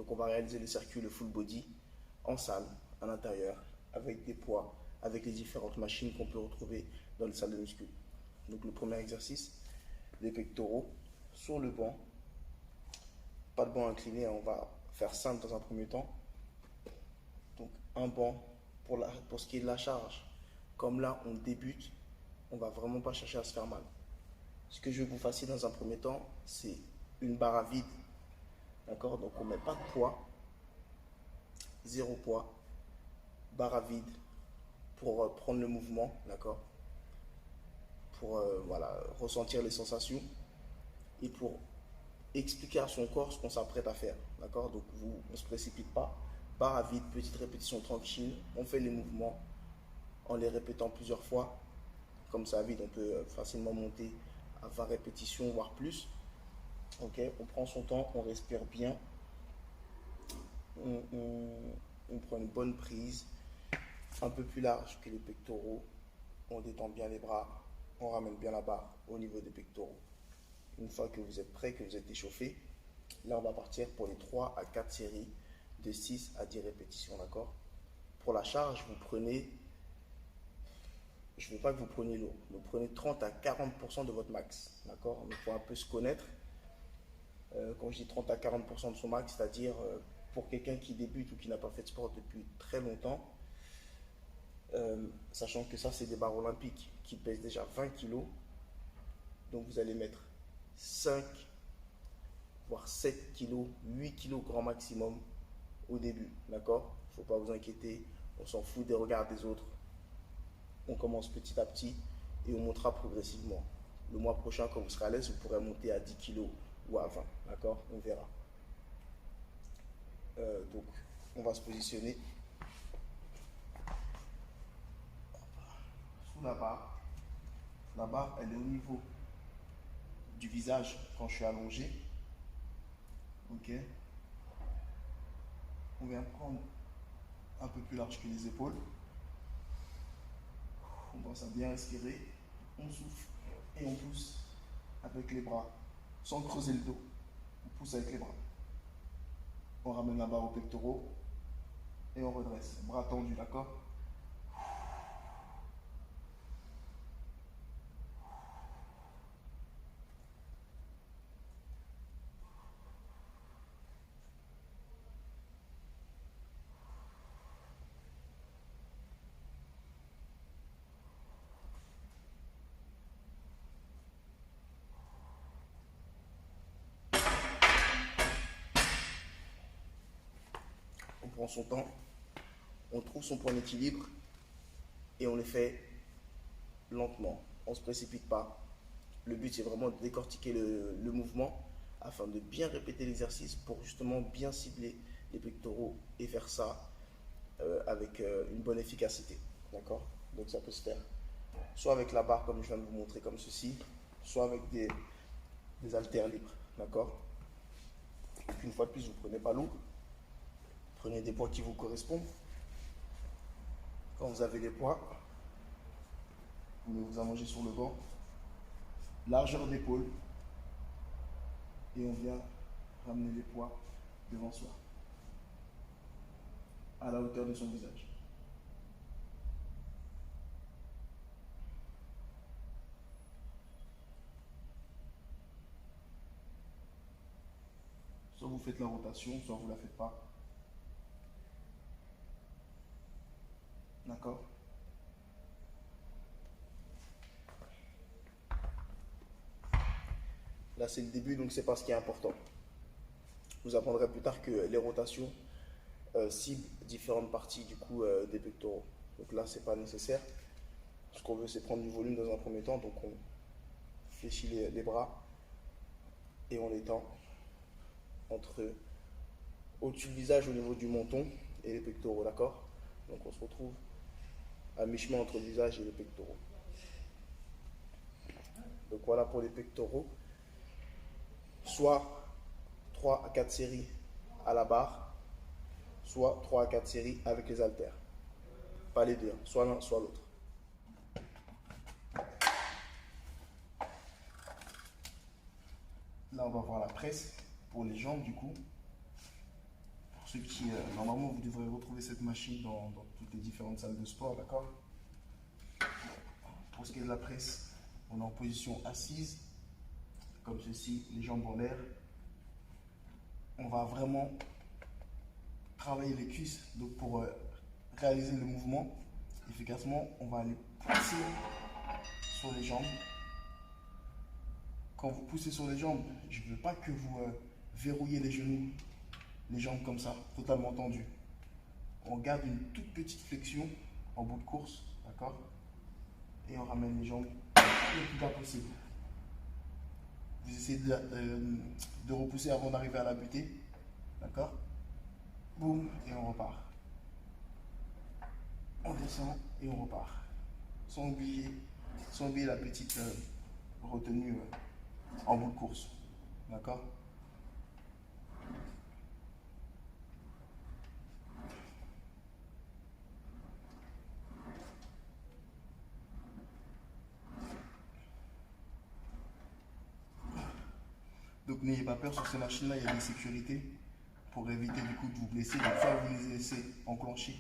Donc on va réaliser le circuit, le full body, en salle, à l'intérieur, avec des poids, avec les différentes machines qu'on peut retrouver dans les salles de muscu. Donc le premier exercice, les pectoraux sur le banc. Pas de banc incliné, on va faire simple dans un premier temps. Donc un banc pour ce qui est de la charge. Comme là, on débute, on ne va vraiment pas chercher à se faire mal. Ce que je vais vous faire dans un premier temps, c'est une barre à vide. D'accord? Donc on ne met pas de poids, zéro poids, barre à vide pour prendre le mouvement, d'accord? Pour voilà, ressentir les sensations et pour expliquer à son corps ce qu'on s'apprête à faire, d'accord? Donc on ne se précipite pas, barre à vide, petite répétition tranquille, on fait les mouvements en les répétant plusieurs fois. Comme ça, vide, on peut facilement monter à 20 répétitions, voire plus. Ok, on prend son temps, on respire bien, on prend une bonne prise, un peu plus large que les pectoraux, on détend bien les bras, on ramène bien la barre au niveau des pectoraux. Une fois que vous êtes prêt, que vous êtes échauffé, là on va partir pour les 3 à 4 séries de 6 à 10 répétitions, d'accord? Pour la charge, vous prenez, je ne veux pas que vous preniez lourd, vous prenez 30 à 40% de votre max, d'accord? Il faut un peu se connaître. Quand je dis 30 à 40% de son max, c'est-à-dire pour quelqu'un qui débute ou qui n'a pas fait de sport depuis très longtemps, sachant que ça c'est des barres olympiques qui pèsent déjà 20 kg, donc vous allez mettre 5 voire 7 kg, 8 kg grand maximum au début, d'accord? Il ne faut pas vous inquiéter, on s'en fout des regards des autres, on commence petit à petit et on montera progressivement. Le mois prochain, quand vous serez à l'aise, vous pourrez monter à 10 kg ou à 20, d'accord? On verra. Donc on va se positionner sous la barre. La barre, elle est au niveau du visage quand je suis allongé. Ok. On vient prendre un peu plus large que les épaules. On pense à bien respirer. On souffle et on pousse avec les bras sans creuser le dos. On pousse avec les bras. On ramène la barre aux pectoraux et on redresse. Bras tendus, d'accord? On prend son temps, on trouve son point d'équilibre et on le fait lentement. On ne se précipite pas. Le but, c'est vraiment de décortiquer le mouvement afin de bien répéter l'exercice pour justement bien cibler les pectoraux et faire ça avec une bonne efficacité. D'accord? Donc ça peut se faire soit avec la barre comme je viens de vous montrer comme ceci, soit avec des haltères libres. D'accord? Et puis une fois de plus, vous ne prenez pas lourd. Prenez des poids qui vous correspondent. Quand vous avez les poids, vous vous allongez sur le banc, largeur d'épaule, et on vient ramener les poids devant soi, à la hauteur de son visage. Soit vous faites la rotation, soit vous ne la faites pas. D'accord? Là, c'est le début, donc c'est pas ce qui est important. Vous apprendrez plus tard que les rotations ciblent différentes parties du coup des pectoraux. Donc là, c'est pas nécessaire. Ce qu'on veut, c'est prendre du volume dans un premier temps. Donc on fléchit les bras et on les tend entre au-dessus du visage, au niveau du menton et les pectoraux, d'accord? Donc on se retrouve à mi-chemin entre le visage et les pectoraux. Donc voilà pour les pectoraux. Soit 3 à 4 séries à la barre, soit 3 à 4 séries avec les haltères. Pas les deux, soit l'un, soit l'autre. Là, on va voir la presse pour les jambes du coup. ceux qui, normalement, vous devrez retrouver cette machine dans toutes les différentes salles de sport, d'accord? Pour ce qui est de la presse, on est en position assise, comme ceci, les jambes en l'air. On va vraiment travailler les cuisses. Donc pour réaliser le mouvement efficacement, on va aller pousser sur les jambes. Quand vous poussez sur les jambes, je ne veux pas que vous verrouillez les genoux, les jambes comme ça, totalement tendues. On garde une toute petite flexion en bout de course, d'accord? Et on ramène les jambes le plus bas possible. Vous essayez de repousser avant d'arriver à la butée, d'accord? Boum, et on repart. On descend et on repart. Sans oublier la petite retenue en bout de course, d'accord? Donc n'ayez pas peur, sur ces machines-là, il y a des sécurités pour éviter du coup de vous blesser. Donc soit vous les laissez enclencher,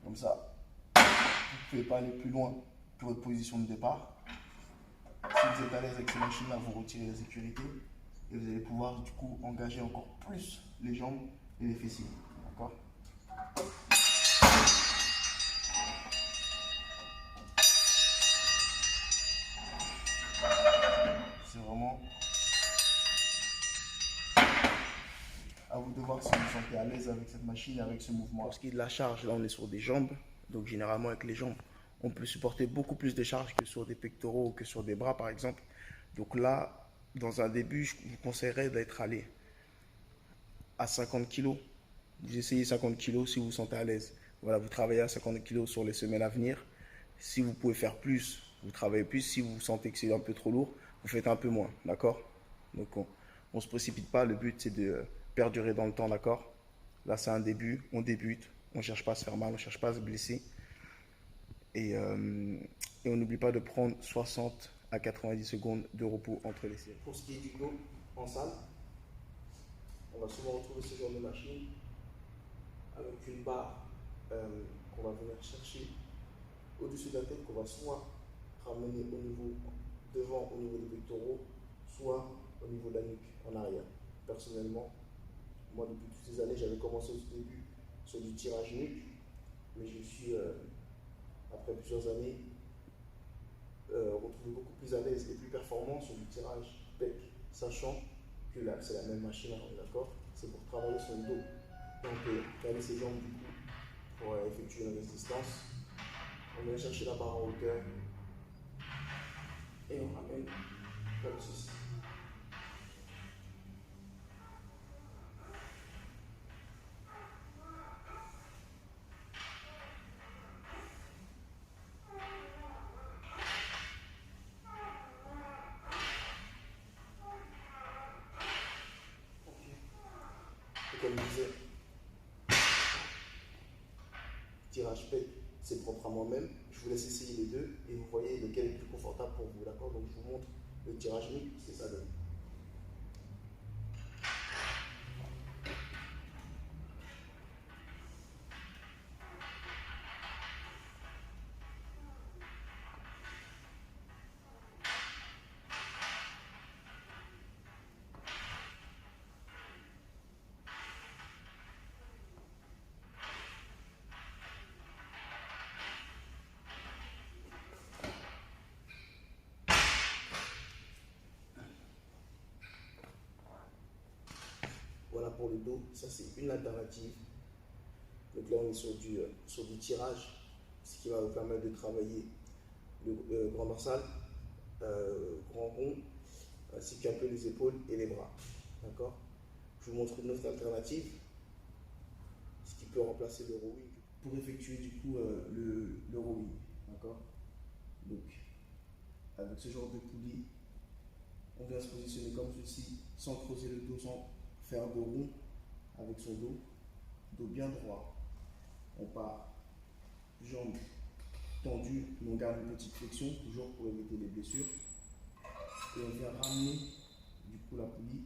comme ça, vous ne pouvez pas aller plus loin que votre position de départ. Si vous êtes à l'aise avec ces machines-là, vous retirez la sécurité et vous allez pouvoir du coup engager encore plus les jambes et les fessiers. D'accord? C'est vraiment à vous de voir si vous vous sentez à l'aise avec cette machine et avec ce mouvement. Pour ce qui est de la charge, là on est sur des jambes. Donc généralement avec les jambes, on peut supporter beaucoup plus de charges que sur des pectoraux ou que sur des bras par exemple. Donc là, dans un début, je vous conseillerais d'être allé à 50 kg. Vous essayez 50 kg si vous vous sentez à l'aise. Voilà, vous travaillez à 50 kg sur les semaines à venir. Si vous pouvez faire plus, vous travaillez plus. Si vous sentez que c'est un peu trop lourd, vous faites un peu moins, d'accord? Donc on ne se précipite pas. Le but, c'est de perdurer dans le temps, d'accord? Là, c'est un début. On débute. On ne cherche pas à se faire mal. On ne cherche pas à se blesser. Et on n'oublie pas de prendre 60 à 90 secondes de repos entre les séries. Pour ce qui est du dos en salle, on va souvent retrouver ce genre de machine avec une barre qu'on va venir chercher au-dessus de la tête, qu'on va soit ramener au niveau devant, au niveau des pectoraux, soit au niveau de la nuque, en arrière. Personnellement, moi depuis toutes ces années, j'avais commencé au début sur du tirage nuque, mais je me suis, après plusieurs années, retrouvé beaucoup plus à l'aise et plus performant sur du tirage pec, sachant que là, c'est la même machine, on est d'accord? C'est pour travailler sur le dos. Donc, caler ses jambes du coup pour effectuer une résistance. On vient chercher la barre en hauteur et on ramène comme ceci. Et comme je disais, tirage pec, c'est propre à moi-même. Je vous laisse essayer les deux et vous voyez lequel est le plus confortable pour vous, d'accord? Donc je vous montre le tirage nuque, c'est ça donne. Voilà pour le dos, ça c'est une alternative. Donc là on est sur du tirage, ce qui va vous permettre de travailler le grand dorsal, grand rond, ainsi qu'un peu les épaules et les bras. D'accord? Je vous montre une autre alternative, ce qui peut remplacer le rowing, pour effectuer du coup le rowing. D'accord? Donc, avec ce genre de poulie, on vient se positionner comme ceci, sans creuser le dos, sans faire de rond, avec son dos bien droit. On part, jambes tendues, mais on garde une petite flexion, toujours pour éviter les blessures. Et on vient ramener du coup la poulie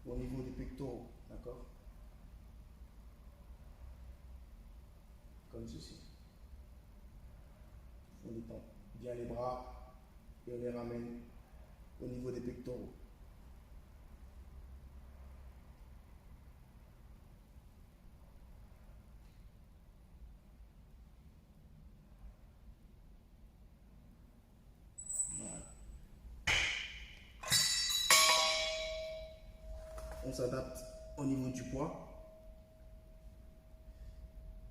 au niveau des pectoraux, d'accord? comme ceci. On détend bien les bras et on les ramène au niveau des pectoraux. Voilà. On s'adapte au niveau du poids.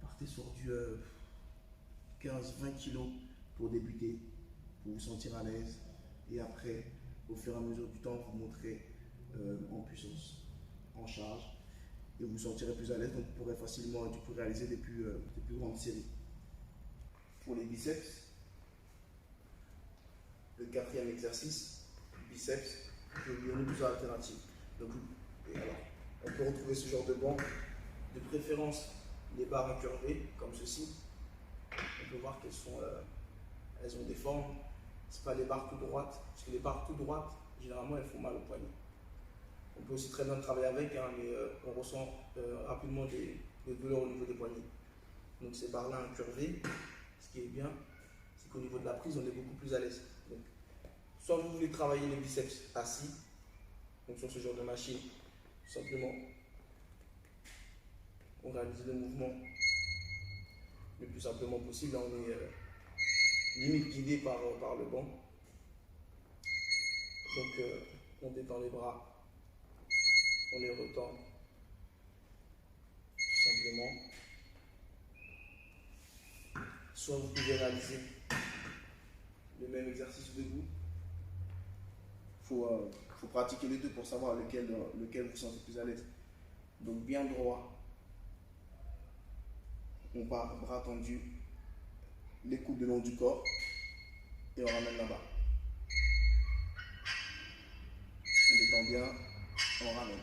Partez sur du 15-20 kg pour débuter, pour vous sentir à l'aise. Et après, au fur et à mesure du temps, vous montrez en puissance, en charge. Et vous vous sentirez plus à l'aise, donc vous pourrez facilement réaliser des plus grandes séries. Pour les biceps, le quatrième exercice, biceps, je vous donne plusieurs alternatives. Donc, alors, on peut retrouver ce genre de banc, de préférence les barres incurvées, comme ceci. On peut voir qu'elles elles ont des formes. Ce pas les barres tout droites, parce que les barres tout droites, généralement, elles font mal au poignet. On peut aussi très bien travailler avec, hein, mais on ressent rapidement des douleurs au niveau des poignets. Donc ces barres-là incurvées, ce qui est bien, c'est qu'au niveau de la prise, on est beaucoup plus à l'aise. Donc, soit vous voulez travailler les biceps assis, donc sur ce genre de machine, tout simplement, on réalise le mouvement le plus simplement possible. Là, on est limite guidé par le banc. Donc on détend les bras, on les retend, tout simplement. Soit vous pouvez réaliser le même exercice debout. Faut pratiquer les deux pour savoir lequel vous sentez plus à l'aise. Donc bien droit, on part bras tendus, les coudes le long du corps et on ramène là-bas. On détend bien, on ramène.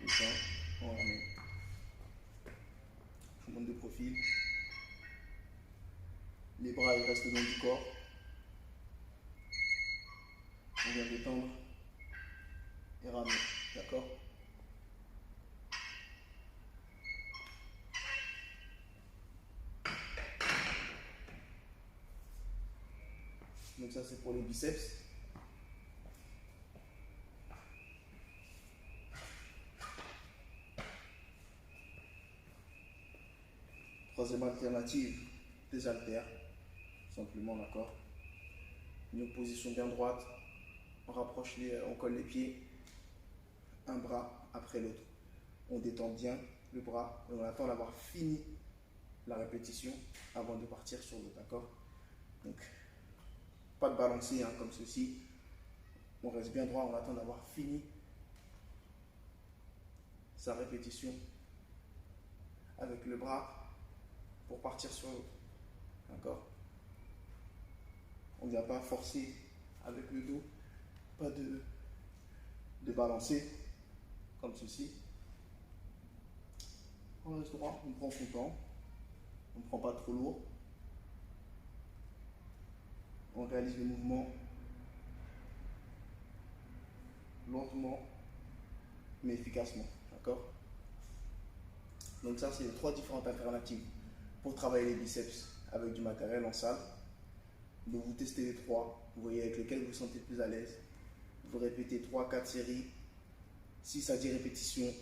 On détend, on ramène. Je vous montre de profil. Les bras ils restent le long du corps. On vient détendre et ramener. D'accord? Donc ça c'est pour les biceps. Troisième alternative, des haltères, simplement, d'accord. Une position bien droite, on on colle les pieds, un bras après l'autre. On détend bien le bras et on attend d'avoir fini la répétition avant de partir sur l'autre, d'accord. Donc, pas de balancer hein, comme ceci. On reste bien droit, on attend d'avoir fini sa répétition avec le bras pour partir sur l'autre, d'accord. On ne vient pas forcer avec le dos, pas de balancer comme ceci. On reste droit, on prend son temps, on ne prend pas trop lourd. On réalise le mouvement lentement mais efficacement, d'accord. Donc ça c'est les trois différentes alternatives pour travailler les biceps avec du matériel en salle. Donc vous testez les trois, vous voyez avec lequel vous vous sentez plus à l'aise. Vous répétez 3-4 séries, 6 à 10 répétitions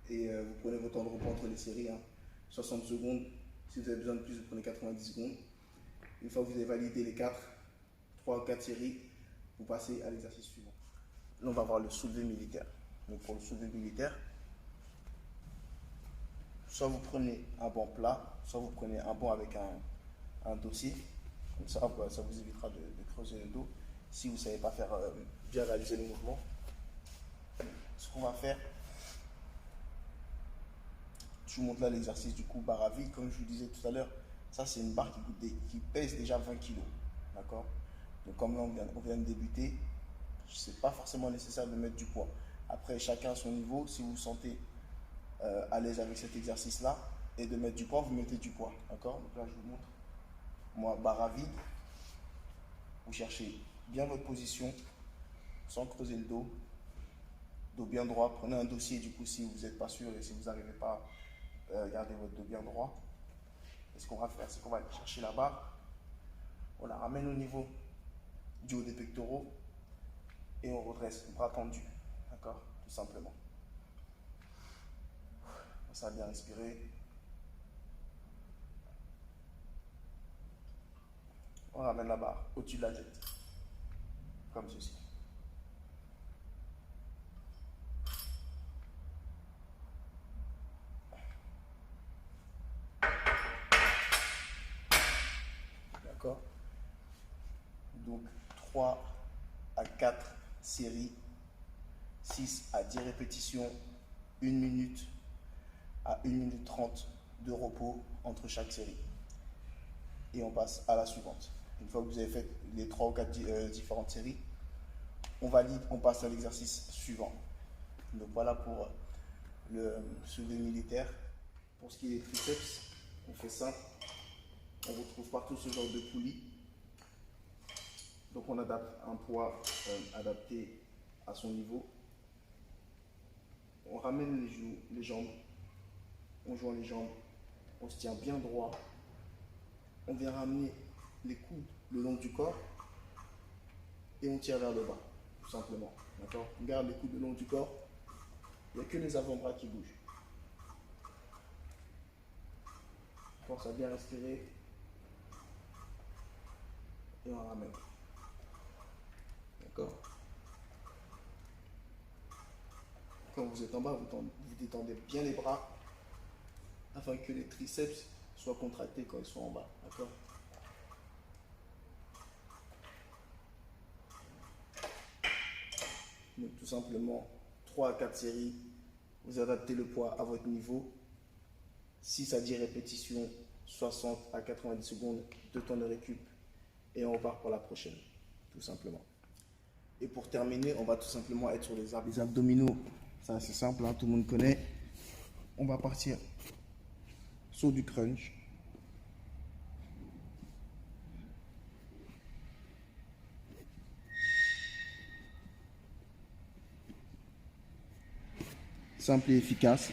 et vous prenez votre temps de repos entre les séries, hein, 60 secondes. Si vous avez besoin de plus, vous prenez 90 secondes. Une fois que vous avez validé les 3 ou 4 séries, vous passez à l'exercice suivant. Là, on va voir le soulevé militaire. Donc pour le soulevé militaire, soit vous prenez un banc plat, soit vous prenez un banc avec un dossier. Comme ça vous évitera de creuser le dos. Si vous ne savez pas faire bien réaliser le mouvement, ce qu'on va faire, je vous montre là l'exercice du coup barre à vide. Comme je vous disais tout à l'heure, ça c'est une barre qui pèse déjà 20 kg. D'accord. Donc comme là on vient de débuter, ce n'est pas forcément nécessaire de mettre du poids. Après, chacun à son niveau. Si vous vous sentez à l'aise avec cet exercice-là et de mettre du poids, vous mettez du poids. D'accord. Donc là, je vous montre. Moi, barre à vide. Vous cherchez bien votre position sans creuser le dos bien droit. Prenez un dossier du coup si vous n'êtes pas sûr et si vous n'arrivez pas gardez votre dos bien droit. Et ce qu'on va faire, c'est qu'on va aller chercher la barre, on la ramène au niveau du haut des pectoraux et on redresse, bras tendus, d'accord, tout simplement. Ça va bien respirer. On ramène la barre au-dessus de la tête, comme ceci. D'accord? Donc 3 à 4 séries, 6 à 10 répétitions, 1 minute à 1 minute 30 de repos entre chaque série. Et on passe à la suivante. Une fois que vous avez fait les 3 ou 4 différentes séries, on valide, on passe à l'exercice suivant. Donc voilà pour le soulevé militaire. Pour ce qui est des triceps, on fait simple. On retrouve partout ce genre de poulie. Donc on adapte un poids adapté à son niveau. On ramène les jambes, on joint les jambes, on se tient bien droit. On vient ramener les coudes le long du corps et on tire vers le bas, tout simplement. D'accord? On garde les coudes le long du corps, il n'y a que les avant-bras qui bougent. On pense à bien respirer et on ramène. D'accord? Quand vous êtes en bas, vous détendez bien les bras afin que les triceps soient contractés quand ils sont en bas. D'accord? Donc tout simplement 3 à 4 séries, vous adaptez le poids à votre niveau, 6 à 10 répétitions, 60 à 90 secondes de temps de récup et on repart pour la prochaine, tout simplement. Et pour terminer, on va tout simplement être sur les abdominaux. Ça c'est simple, hein, tout le monde connaît. On va partir sur du crunch. Simple et efficace.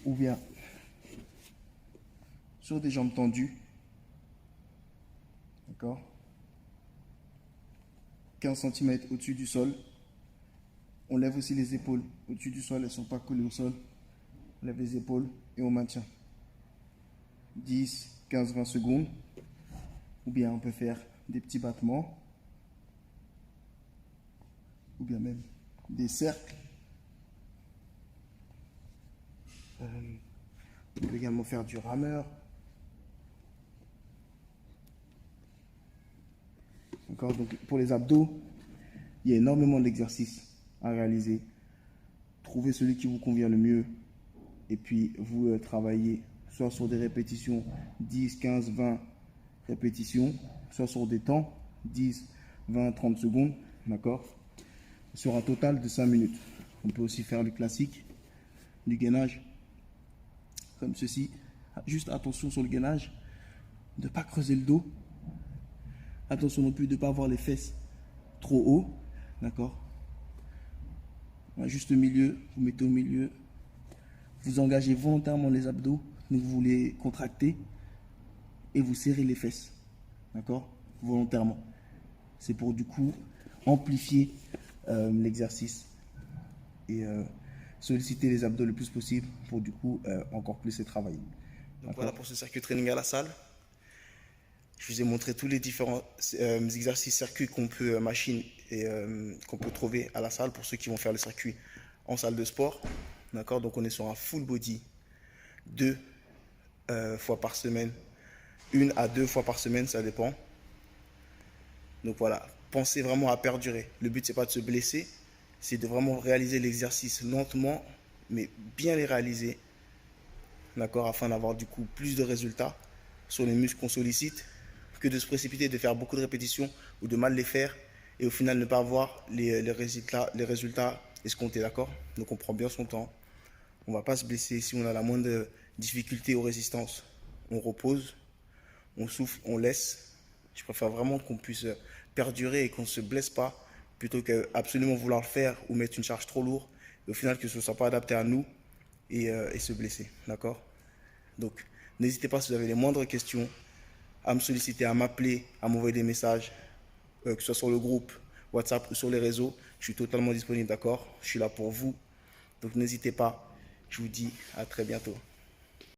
Ou bien sur des jambes tendues. D'accord? 15 cm au-dessus du sol. On lève aussi les épaules au-dessus du sol, elles ne sont pas collées au sol. On lève les épaules et on maintient. 10, 15, 20 secondes. Ou bien on peut faire des petits battements. Ou bien même des cercles. On peut également faire du rameur. D'accord, donc pour les abdos, il y a énormément d'exercices à réaliser. Trouvez celui qui vous convient le mieux et puis vous travaillez soit sur des répétitions 10, 15, 20 répétitions, soit sur des temps 10, 20, 30 secondes, d'accord, sur un total de 5 minutes. On peut aussi faire le classique du gainage comme ceci. Juste attention sur le gainage de ne pas creuser le dos. Attention non plus de ne pas avoir les fesses trop haut, d'accord. Juste au milieu, vous mettez au milieu, vous engagez volontairement les abdos, donc vous les contractez et vous serrez les fesses, d'accord, volontairement. C'est pour du coup amplifier l'exercice et solliciter les abdos le plus possible pour du coup encore plus les travailler. Donc voilà pour ce circuit training à la salle. Je vous ai montré tous les différents exercices circuits qu'on peut machine et qu'on peut trouver à la salle pour ceux qui vont faire le circuit en salle de sport. D'accord, donc on est sur un full body 2 fois par semaine, 1 à 2 fois par semaine, ça dépend. Donc voilà, pensez vraiment à perdurer. Le but c'est pas de se blesser, c'est de vraiment réaliser l'exercice lentement, mais bien les réaliser. D'accord, afin d'avoir du coup plus de résultats sur les muscles qu'on sollicite, que de se précipiter, de faire beaucoup de répétitions ou de mal les faire et au final ne pas avoir les résultats escomptés, d'accord. Donc on prend bien son temps, on ne va pas se blesser. Si on a la moindre difficulté aux résistances, on repose, on souffle, on laisse. Je préfère vraiment qu'on puisse perdurer et qu'on ne se blesse pas plutôt qu'absolument vouloir le faire ou mettre une charge trop lourde et au final que ce ne soit pas adapté à nous et se blesser, d'accord? Donc, n'hésitez pas si vous avez les moindres questions à me solliciter, à m'appeler, à m'envoyer des messages, que ce soit sur le groupe WhatsApp ou sur les réseaux. Je suis totalement disponible, d'accord? Je suis là pour vous. Donc, n'hésitez pas. Je vous dis à très bientôt.